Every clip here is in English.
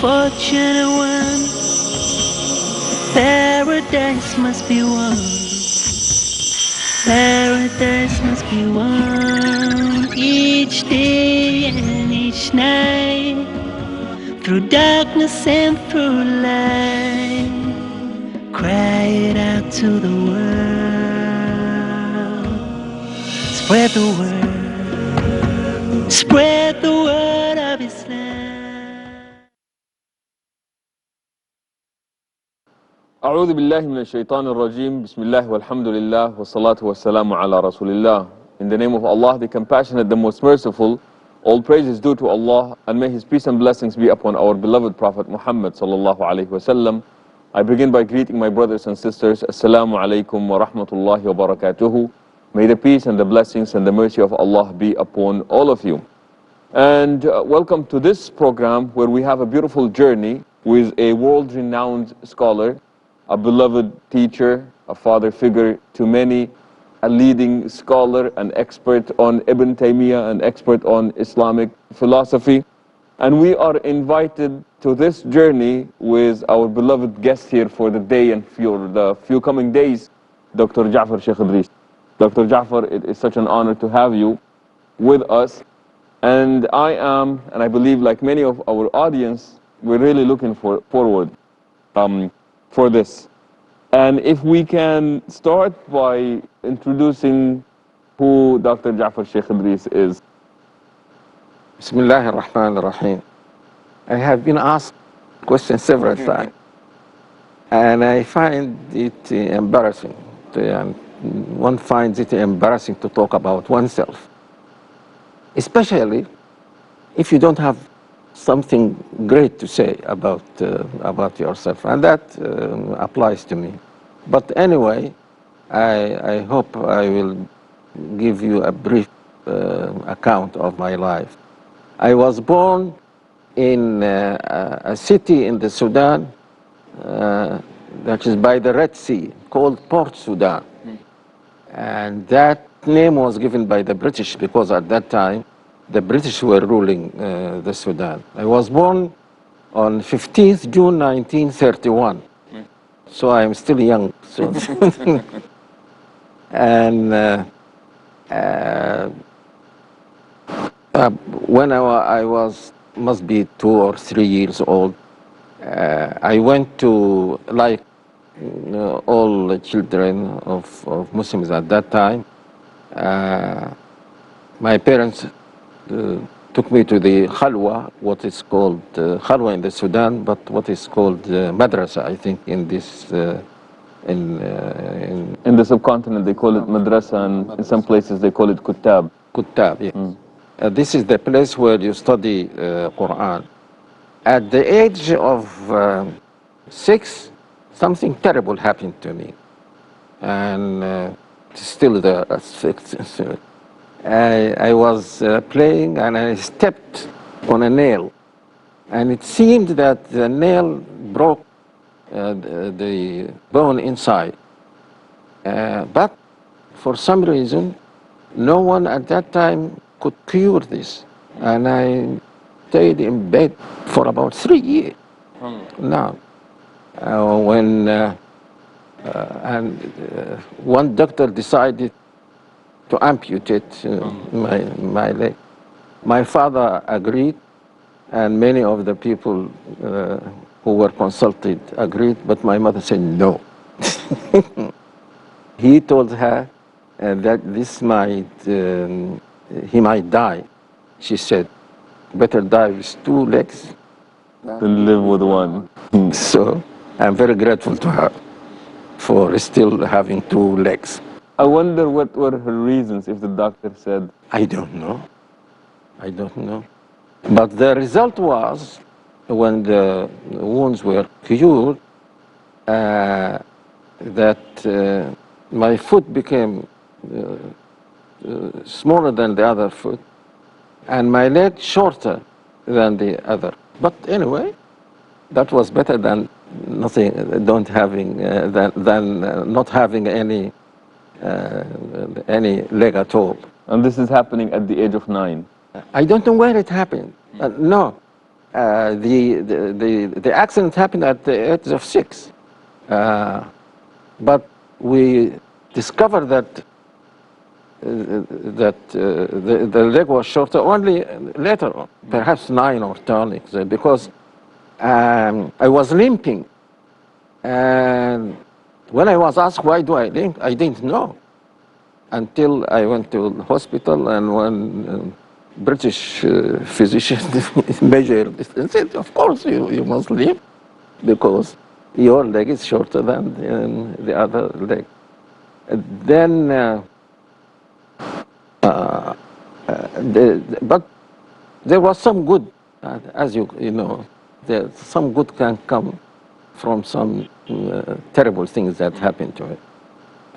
Fortunate one, paradise must be won. Paradise must be won each day and each night, through darkness and through light. Cry it out to the world. Spread the word. Spread the word of Islam. أعوذ بالله من الشيطان الرجيم بسم الله والحمد لله والصلاة والسلام على رسول الله. In the name of Allah, the Compassionate, the Most Merciful, all praise is due to Allah, and may His peace and blessings be upon our beloved Prophet Muhammad sallallahu alaihi wasallam. I begin by greeting my brothers and sisters. Assalamu alaikum wa rahmatullahi wa barakatuhu. May the peace and the blessings and the mercy of Allah be upon all of you. And welcome to this program where we have a beautiful journey with a world-renowned scholar, a beloved teacher, a father figure to many, a leading scholar, an expert on Ibn Taymiyyah, an expert on Islamic philosophy. And we are invited to this journey with our beloved guest here for the day and for the few coming days, Dr. Jaafar Idris. Dr. Jaafar, it is such an honor to have you with us. And I am, and I believe like many of our audience, we're really looking forward for this. And if we can start by introducing who Dr. Jaafar Idris is. Bismillah ar-Rahman ar-Rahim. I have been asked questions several times, and I find it embarrassing. One finds it embarrassing to talk about oneself, especially if you don't have something great to say about yourself, and that applies to me. But anyway, I hope I will give you a brief account of my life. I was born in a city in the Sudan that is by the Red Sea, called Port Sudan. And that name was given by the British because at that time the British were ruling the Sudan. I was born on 15th June 1931, so I am still young. So and when I was, must be 2 or 3 years old, I went to, like all the children of Muslims at that time, my parents took me to the Khalwa, what is called Khalwa in the Sudan, but what is called madrasa, I think, in this in the subcontinent they call it madrasa, and in some places they call it kutab. Kutab, yes. This is the place where you study Quran. At the age of 6, something terrible happened to me, and still there. I was playing and I stepped on a nail, and it seemed that the nail broke the bone inside. But for some reason, no one at that time could cure this, and I stayed in bed for about 3 years. Now, when one doctor decided to amputate my leg. My father agreed, and many of the people who were consulted agreed, but my mother said no. He told her that this might, he might die. She said, better die with 2 legs than live with one. So I'm very grateful to her for still having 2 legs. I wonder what were her reasons if the doctor said... I don't know. I don't know. But the result was, when the wounds were cured, that my foot became smaller than the other foot, and my leg shorter than the other. But anyway, that was better than nothing, than not having any leg at all. And this is happening at the age of 9? I don't know where it happened. No, The accident happened at the age of 6. But we discovered that the leg was shorter only later on, perhaps 9 or 10 weeks, because I was limping. And when I was asked why do I limp, I didn't know until I went to the hospital, and when British physician measured it and said, of course you must limp because your leg is shorter than the other leg. And then, but there was some good, as you know, some good can come from some terrible things that happened to it.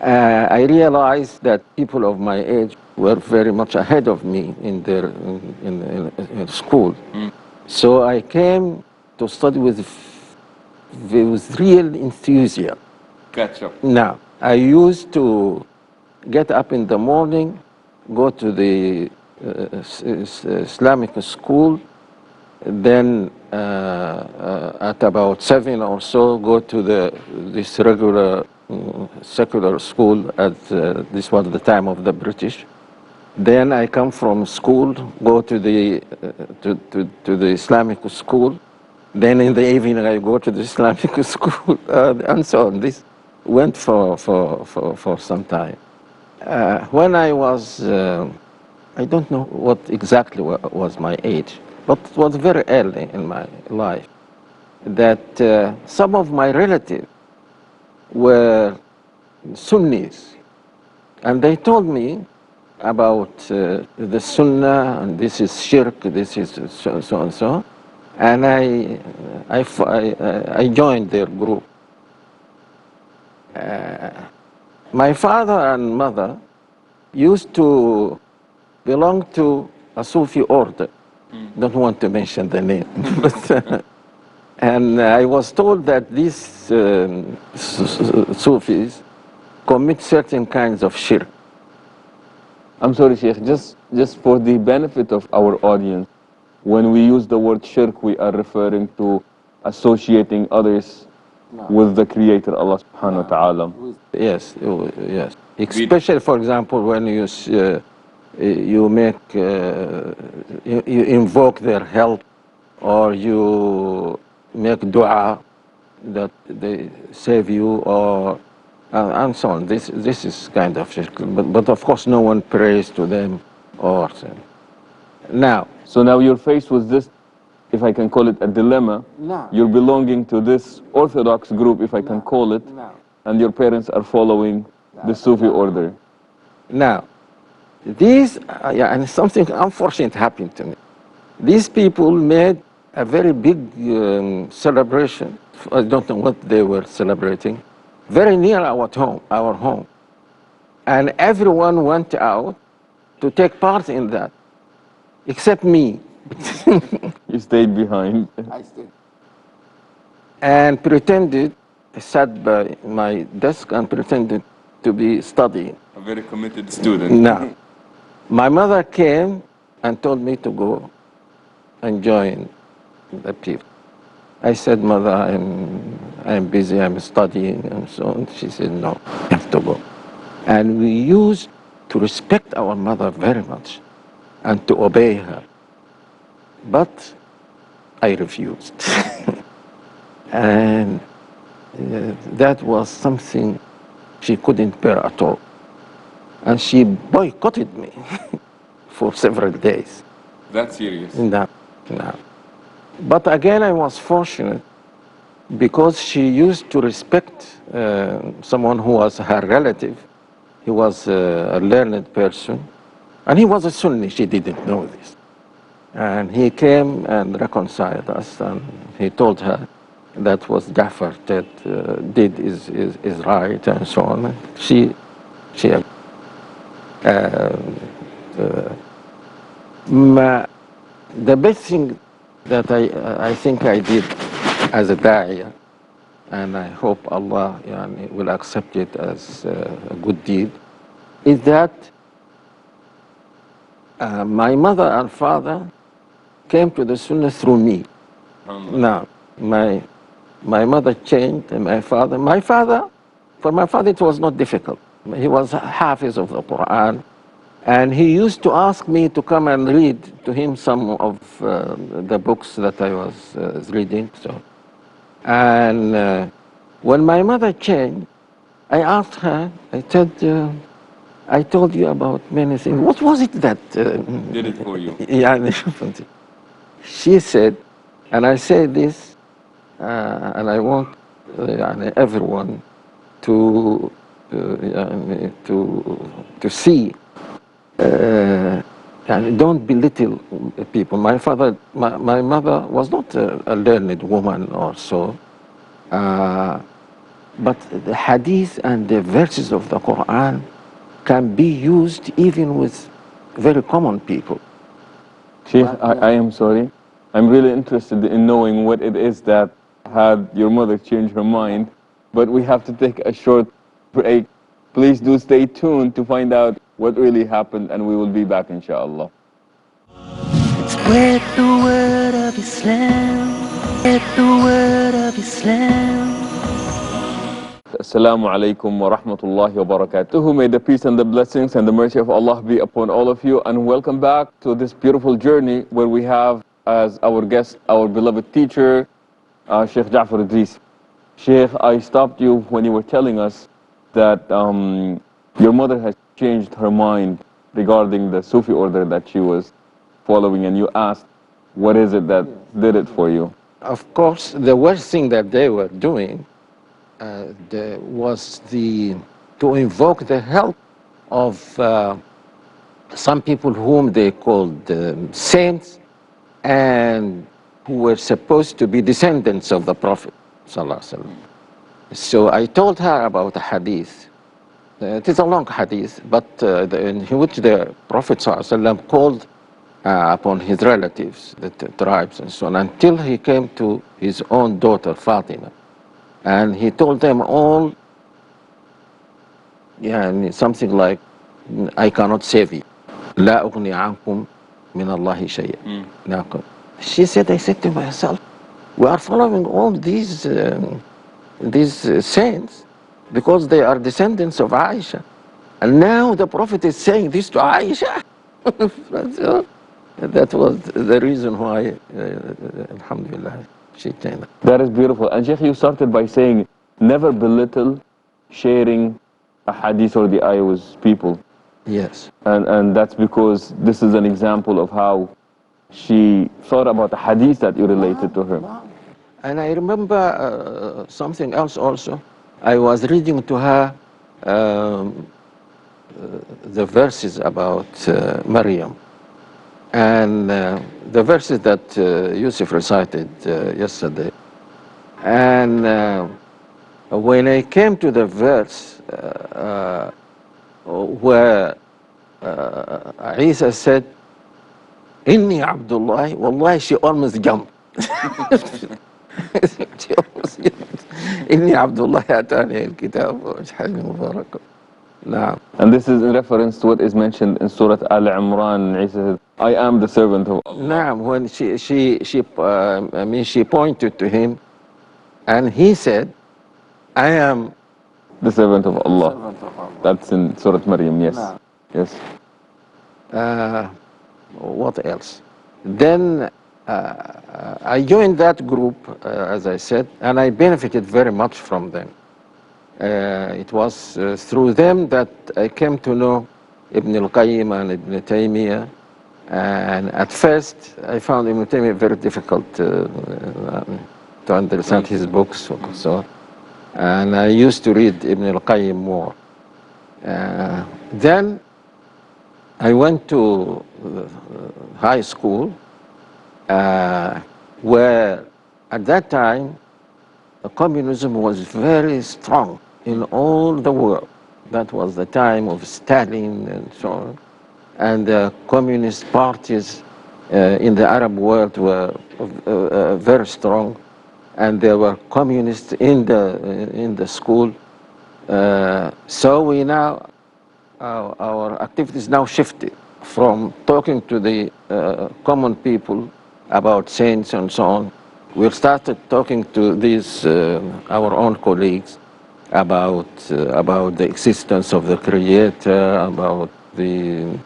I realized that people of my age were very much ahead of me in their in school. So I came to study with real enthusiasm. Catch up. Now, I used to get up in the morning, go to the Islamic school, then at about 7 or so, go to this regular secular school at this was the time of the British. Then I come from school, go to the Islamic school. Then in the evening I go to the Islamic school, and so on. This went for some time. When I was, I don't know what exactly was my age, but it was very early in my life that some of my relatives were Sunnis, and they told me about the Sunnah, and this is shirk, this is so and so, and I joined their group. My father and mother used to belong to a Sufi order. Don't want to mention the name, but and I was told that these Sufis commit certain kinds of shirk. I'm sorry, Sheikh, just for the benefit of our audience, when we use the word shirk, we are referring to associating others with the Creator, Allah subhanahu wa ta'ala. Yes, yes. Especially, for example, when you make, you invoke their help, or you make dua that they save you, or and so on. This is kind of shirk. But of course, no one prays to them or now. So now you're faced with this, if I can call it a dilemma. No. You're belonging to this orthodox group, if I can call it, and your parents are following the Sufi order. Now, these, and something unfortunate happened to me. These people made a very big celebration. I don't know what they were celebrating, very near our home. And everyone went out to take part in that, except me. You stayed behind. I stayed. And pretended, I sat by my desk and pretended to be studying. A very committed student. No. My mother came and told me to go and join the people. I said, Mother, I'm busy, I'm studying, and so on. She said, no, you have to go. And we used to respect our mother very much and to obey her. But I refused. And that was something she couldn't bear at all. And she boycotted me for several days. That's serious. No. But again, I was fortunate because she used to respect someone who was her relative. He was a learned person, and he was a Sunni. She didn't know this. And he came and reconciled us, and he told her that what Jaafar did is right, and so on. She the best thing that I think I did as a da'iyah, and I hope Allah will accept it as a good deed, is that my mother and father came to the Sunnah through me. Now, my mother changed, and for my father it was not difficult. He was hafiz of the Quran, and he used to ask me to come and read to him some of the books that I was reading. So, and when my mother changed, I asked her, I said, I told you about many things. What was it that Did it for you? yeah, she said, and I say this, and I want everyone to to see, and don't belittle people. My mother was not a learned woman or so, but the hadith and the verses of the Quran can be used even with very common people. Sheikh, I am sorry. I'm really interested in knowing what it is that had your mother change her mind, but we have to take a short break. Please do stay tuned to find out what really happened, and we will be back, inshallah. Spread the word of Islam. Spread the word of Islam. Assalamu alaikum wa rahmatullahi wa barakatuhu. May the peace and the blessings and the mercy of Allah be upon all of you, and welcome back to this beautiful journey where we have as our guest our beloved teacher, Sheikh Jaafar Idris. Sheikh, I stopped you when you were telling us that your mother has changed her mind regarding the Sufi order that she was following, and you asked, what is it that did it for you? Of course, the worst thing that they were doing was to invoke the help of some people whom they called saints, and who were supposed to be descendants of the Prophet Sallallahu Alaihi Wasallam. So I told her about a hadith. It is a long hadith, but in which the Prophet Sallallahu Alaihi Wasallam called upon his relatives, the tribes and so on, until he came to his own daughter Fatima. And he told them all, something like, I cannot save you. لا أغني عنكم من الله شيئا. She said, I said to myself, we are following all these saints because they are descendants of Aisha. And now the Prophet is saying this to Aisha. That was the reason why, alhamdulillah, she changed. That is beautiful. And Sheikh, you started by saying, never belittle sharing a hadith or the ayah with people. Yes. And that's because this is an example of how she thought about the hadith that you related to her. Wow. And I remember something else also. I was reading to her the verses about Maryam. And the verses that Yusuf recited yesterday. And when I came to the verse where Isa said, Inni Abdullah, wallahi, she almost jumped. She almost jumped. Inni Abdullah atani al-kitab waj'alni mubarakan. Naam. And this is in reference to what is mentioned in Surah Al-Imran. Isa said, I am the servant of Allah. Naam, when she pointed to him, and he said, I am the servant of Allah. That's in Surah Maryam, yes. Naam. Yes. What else? Then I joined that group, as I said, and I benefited very much from them. It was through them that I came to know Ibn al-Qayyim and Ibn Taymiyyah. And at first, I found Ibn Taymiyyah very difficult to understand his books. So, and I used to read Ibn al-Qayyim more. Then I went to high school, where at that time, communism was very strong in all the world. That was the time of Stalin and so on. And the communist parties in the Arab world were very strong. And there were communists in the school. So we now, our activities now shifted from talking to the common people about saints and so on, we started talking to these our own colleagues about the existence of the Creator, about the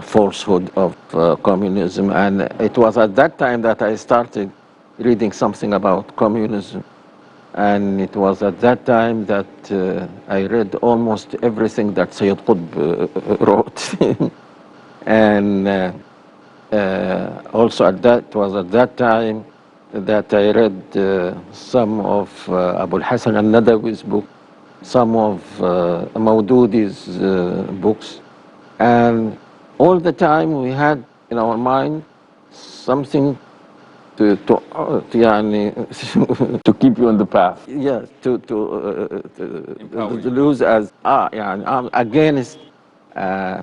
falsehood of communism, and it was at that time that I started reading something about communism. And it was at that time that I read almost everything that Sayyid Qutb wrote. And also at that time that I read some of Abu Hassan al-Nadawi's book, some of Mawdudi's books. And all the time we had in our mind something to keep you on the path. yeah, to lose as I'm against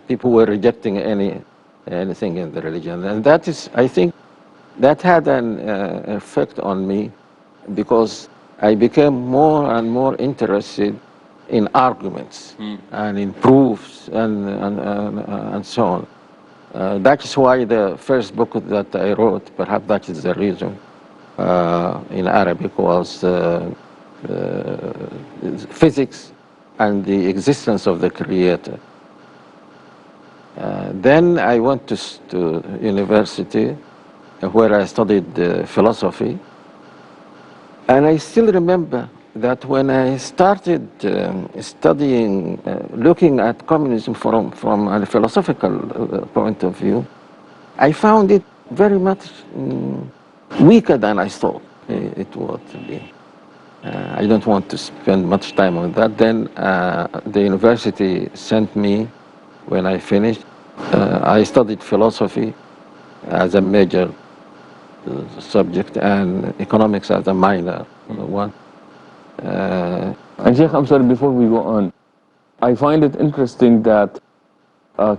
people who were rejecting anything in the religion, and that is, I think, that had an effect on me, because I became more and more interested in arguments and in proofs and so on. That is why the first book that I wrote, perhaps that is the reason, in Arabic, was physics and the existence of the Creator. Then I went to university where I studied philosophy. And I still remember that when I started studying, looking at communism from a philosophical point of view, I found it very much weaker than I thought it would be. I don't want to spend much time on that. Then the university sent me, when I finished, I studied philosophy as a major subject and economics as a minor one. And Sheikh, I'm sorry, before we go on, I find it interesting that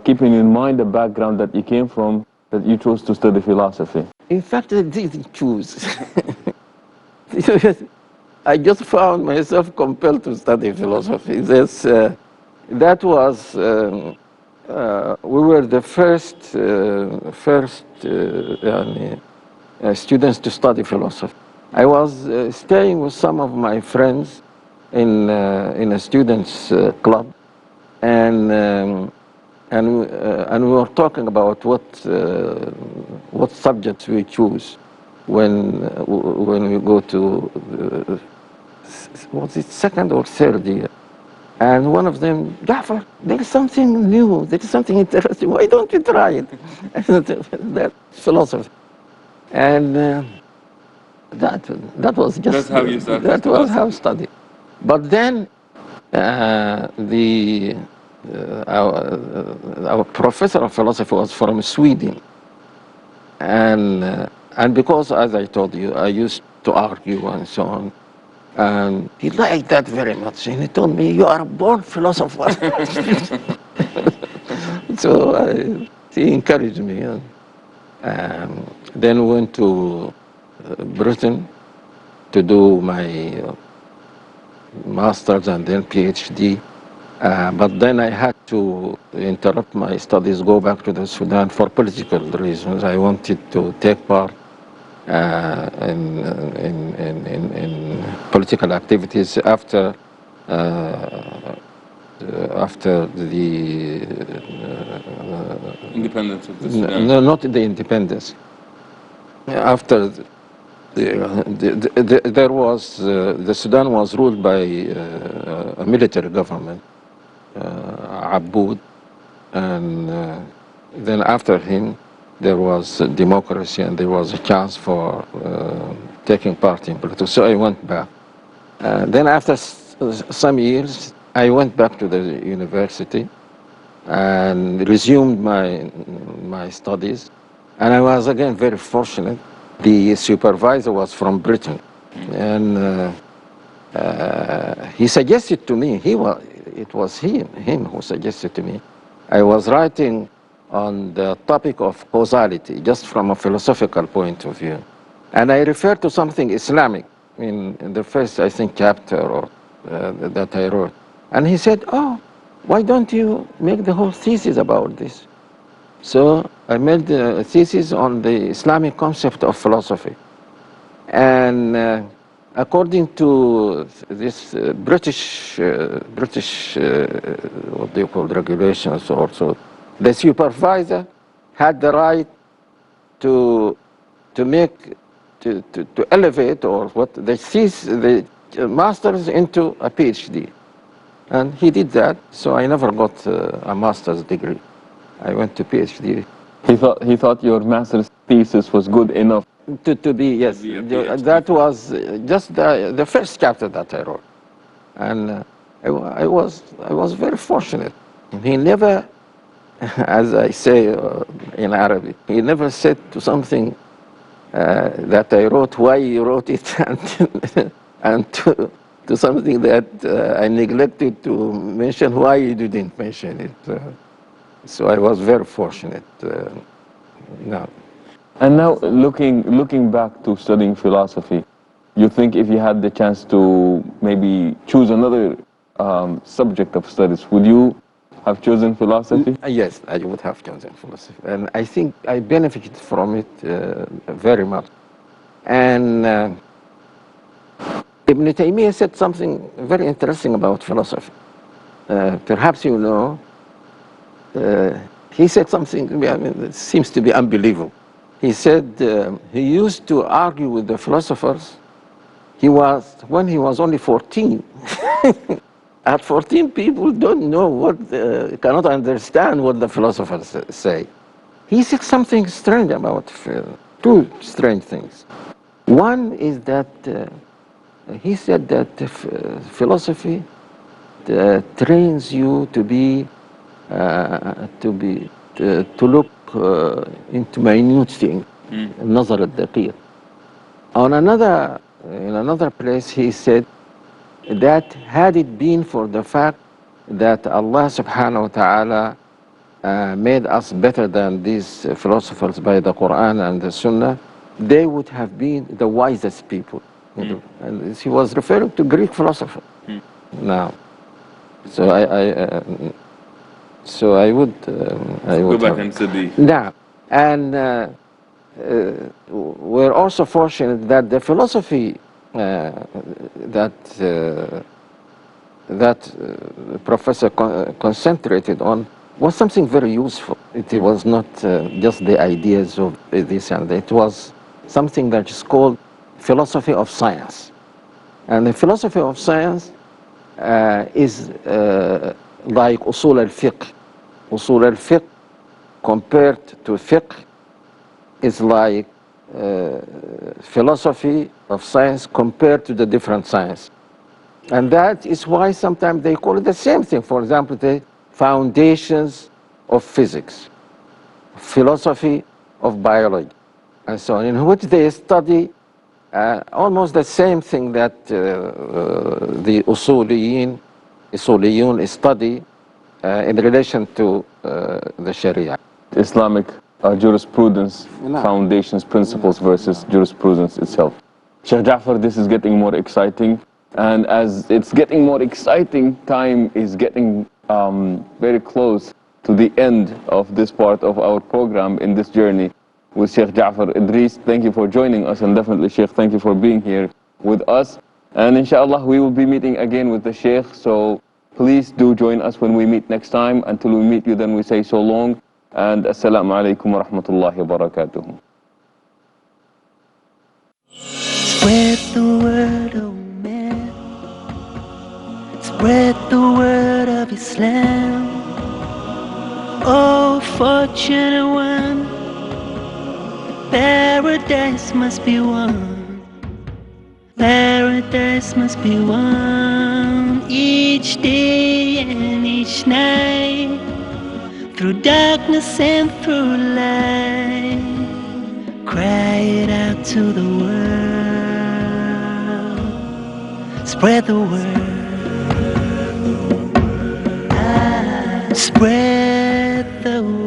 keeping in mind the background that you came from, that you chose to study philosophy. In fact, I didn't choose. I just found myself compelled to study philosophy. That was, we were the first students to study philosophy. I was staying with some of my friends in a students' club, and we were talking about what subjects we choose when we go to was it second or third year. And one of them, Jaafar, there is something new, there is something interesting, why don't you try it? That's philosophy. And that was just, that's how you started. That was how I studied. But then our professor of philosophy was from Sweden, and because, as I told you, I used to argue and so on, and he liked that very much, and he told me, "You are a born philosopher." So he encouraged me. Then went to Britain to do my master's and then PhD. But then I had to interrupt my studies, go back to the Sudan for political reasons. I wanted to take part in political activities after the independence of the Sudan. No, not the independence. After there was the Sudan was ruled by a military government, Aboud, and then after him there was democracy and there was a chance for taking part in politics. So I went back. Then after some years, I went back to the university and resumed my studies. And I was again very fortunate. The supervisor was from Britain, and he suggested to me, it was him who suggested to me. I was writing on the topic of causality, just from a philosophical point of view. And I referred to something Islamic in the first, I think, chapter that I wrote. And he said, "Oh, why don't you make the whole thesis about this?" So I made the thesis on the Islamic concept of philosophy. And according to this British, what do you call, regulations also, the supervisor had the right to make, to elevate or what, they cease the masters into a PhD. And he did that, so I never got a master's degree. I went to PhD. He thought your master's thesis was good enough. To be, yes, that was just the first chapter that I wrote. And I was very fortunate. He never, as I say in Arabic, he never said to something that I wrote why you wrote it, and to something that I neglected to mention why you didn't mention it. So I was very fortunate. No. And now, looking back to studying philosophy, you think if you had the chance to maybe choose another subject of studies, would you have chosen philosophy? Yes, I would have chosen philosophy. And I think I benefited from it very much. And Ibn Taymiyyah said something very interesting about philosophy. Perhaps you know, he said something, I mean, that seems to be unbelievable. He said he used to argue with the philosophers. When he was only 14. At 14, people don't know cannot understand what the philosophers say. He said something strange about two strange things. One is that he said that philosophy trains you to look into minute things, النظر الدقيق. In another place, he said that had it been for the fact that Allah subhanahu wa ta'ala made us better than these philosophers by the Quran and the Sunnah, they would have been the wisest people. And he was referring to Greek philosophers. Now, so I would go back and study. Now, and we're also fortunate that the philosophy that professor concentrated on was something very useful. It was not just the ideas of this and that. It was something that is called philosophy of science. And the philosophy of science is like usul al-fiqh. Usul al-fiqh compared to fiqh is like philosophy of science compared to the different science. And that is why sometimes they call it the same thing. For example, the foundations of physics, philosophy of biology, and so on, in which they study almost the same thing that the usuliyun study in relation to the Sharia. Islamic jurisprudence, foundations, principles versus jurisprudence itself. Sheikh Jaafar, this is getting more exciting. And as it's getting more exciting, time is getting very close to the end of this part of our program in this journey with Sheikh Jaafar Idris. Thank you for joining us, and definitely, Sheikh, thank you for being here with us. And inshallah, we will be meeting again with the Sheikh, so please do join us when we meet next time. Until we meet you, then we say so long, and assalamu alaikum wa rahmatullahi wa barakatuh. Spread the word, oh man. Spread the word of Islam. Oh, fortunate one, paradise must be won. Paradise must be won each day and each night, through darkness and through light. Cry it out to the world. Spread the word. Spread the word.